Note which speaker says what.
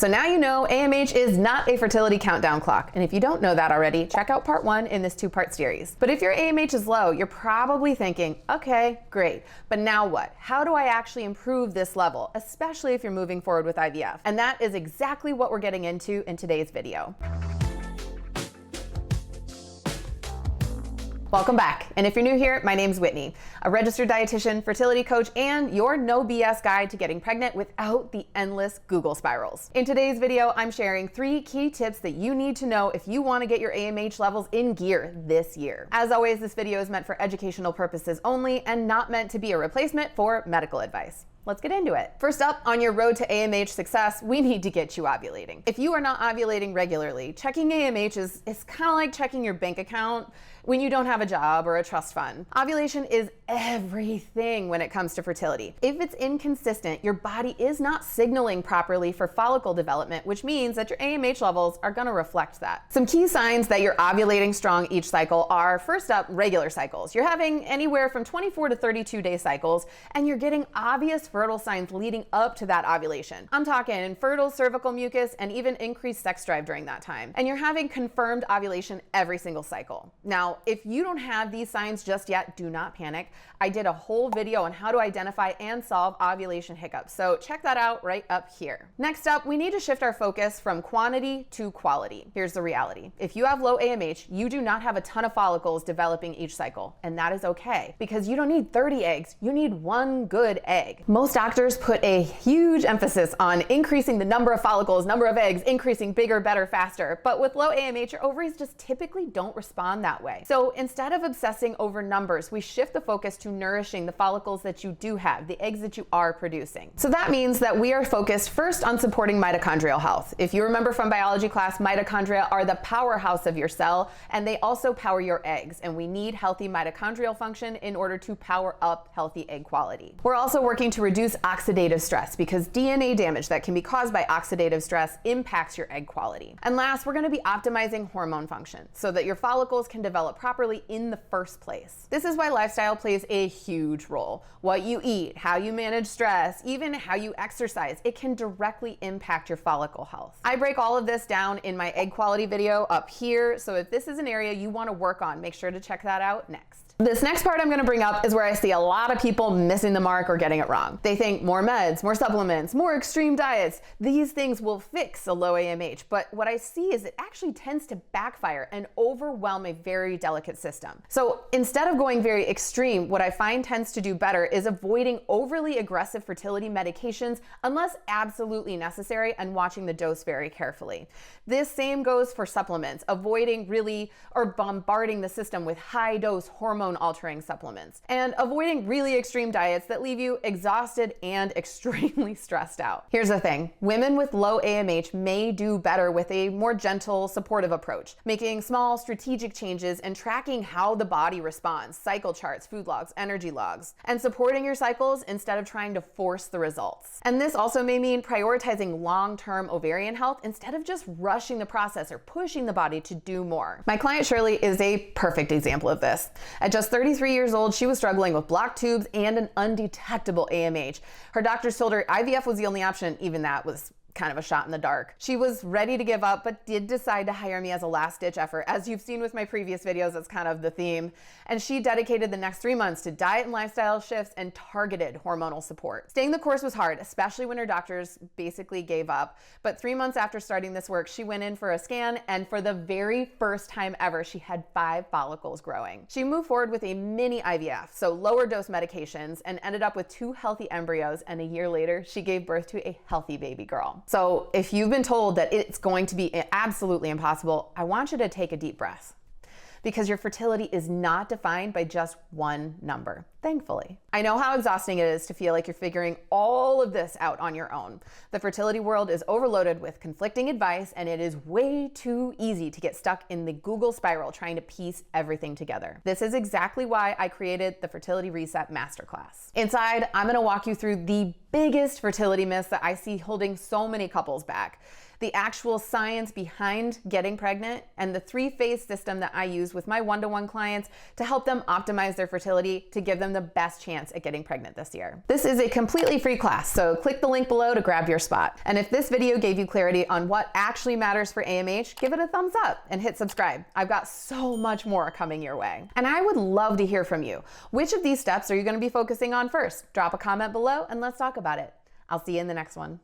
Speaker 1: so now you know AMH is not a fertility countdown clock. And if you don't know that already, check out part 1 in this 2-part series. But if your AMH is low, you're probably thinking, okay, great, but now what? How do I actually improve this level, especially if you're moving forward with IVF? And that is exactly what we're getting into in today's video. Welcome back. And if you're new here, my name's Whitney, a registered dietitian, fertility coach, and your no BS guide to getting pregnant without the endless Google spirals. In today's video, I'm sharing 3 key tips that you need to know if you want to get your AMH levels in gear this year. As always, this video is meant for educational purposes only and not meant to be a replacement for medical advice. Let's get into it. First up, on your road to AMH success, we need to get you ovulating. If you are not ovulating regularly, checking AMH is kind of like checking your bank account when you don't have a job or a trust fund. Ovulation is everything when it comes to fertility. If it's inconsistent, your body is not signaling properly for follicle development, which means that your AMH levels are gonna reflect that. Some key signs that you're ovulating strong each cycle are, first up, regular cycles. You're having anywhere from 24 to 32 day cycles, and you're getting obvious fertile signs leading up to that ovulation. I'm talking fertile cervical mucus and even increased sex drive during that time. And you're having confirmed ovulation every single cycle. Now, if you don't have these signs just yet, do not panic. I did a whole video on how to identify and solve ovulation hiccups, so check that out right up here. Next up, we need to shift our focus from quantity to quality. Here's the reality. If you have low AMH, you do not have a ton of follicles developing each cycle, and that is okay, because you don't need 30 eggs, you need 1 good egg. Most doctors put a huge emphasis on increasing the number of follicles, number of eggs, increasing bigger, better, faster, but with low AMH, your ovaries just typically don't respond that way. So instead of obsessing over numbers, we shift the focus to nourishing the follicles that you do have, the eggs that you are producing. So that means that we are focused first on supporting mitochondrial health. If you remember from biology class, mitochondria are the powerhouse of your cell, and they also power your eggs, and we need healthy mitochondrial function in order to power up healthy egg quality. We're also working to reduce oxidative stress because DNA damage that can be caused by oxidative stress impacts your egg quality. And last, we're going to be optimizing hormone function so that your follicles can develop properly in the first place. This is why lifestyle plays a huge role. What you eat, how you manage stress, even how you exercise, it can directly impact your follicle health. I break all of this down in my egg quality video up here, so if this is an area you want to work on, make sure to check that out next. This next part I'm going to bring up is where I see a lot of people missing the mark or getting it wrong. They think more meds, more supplements, more extreme diets, these things will fix a low AMH, but what I see is it actually tends to backfire and overwhelm a very delicate system. So instead of going very extreme, what I find tends to do better is avoiding overly aggressive fertility medications unless absolutely necessary and watching the dose very carefully. This same goes for supplements, avoiding really or bombarding the system with high dose hormone altering supplements, and avoiding really extreme diets that leave you exhausted and extremely stressed out. Here's the thing, women with low AMH may do better with a more gentle, supportive approach, making small strategic changes and tracking how the body responds, cycle charts, food logs, energy logs, and supporting your cycles instead of trying to force the results. And this also may mean prioritizing long-term ovarian health instead of just rushing the process or pushing the body to do more. My client Shirley is a perfect example of this. At just 33 years old, she was struggling with blocked tubes and an undetectable AMH. Her doctors told her IVF was the only option, even that was kind of a shot in the dark. She was ready to give up, but did decide to hire me as a last-ditch effort. As you've seen with my previous videos, that's kind of the theme. And she dedicated the next 3 months to diet and lifestyle shifts and targeted hormonal support. Staying the course was hard, especially when her doctors basically gave up. But 3 months after starting this work, she went in for a scan, and for the very first time ever, she had 5 follicles growing. She moved forward with a mini IVF, so lower dose medications, and ended up with 2 healthy embryos, and a year later, she gave birth to a healthy baby girl. So if you've been told that it's going to be absolutely impossible, I want you to take a deep breath, because your fertility is not defined by just one number, thankfully. I know how exhausting it is to feel like you're figuring all of this out on your own. The fertility world is overloaded with conflicting advice, and it is way too easy to get stuck in the Google spiral trying to piece everything together. This is exactly why I created the Fertility Reset Masterclass. Inside, I'm gonna walk you through the biggest fertility myths that I see holding so many couples back, the actual science behind getting pregnant, and the 3-phase system that I use with my one-to-one clients to help them optimize their fertility to give them them the best chance at getting pregnant this year. This is a completely free class, so click the link below to grab your spot. And if this video gave you clarity on what actually matters for AMH, give it a thumbs up and hit subscribe. I've got so much more coming your way. And I would love to hear from you. Which of these steps are you going to be focusing on first? Drop a comment below and let's talk about it. I'll see you in the next one.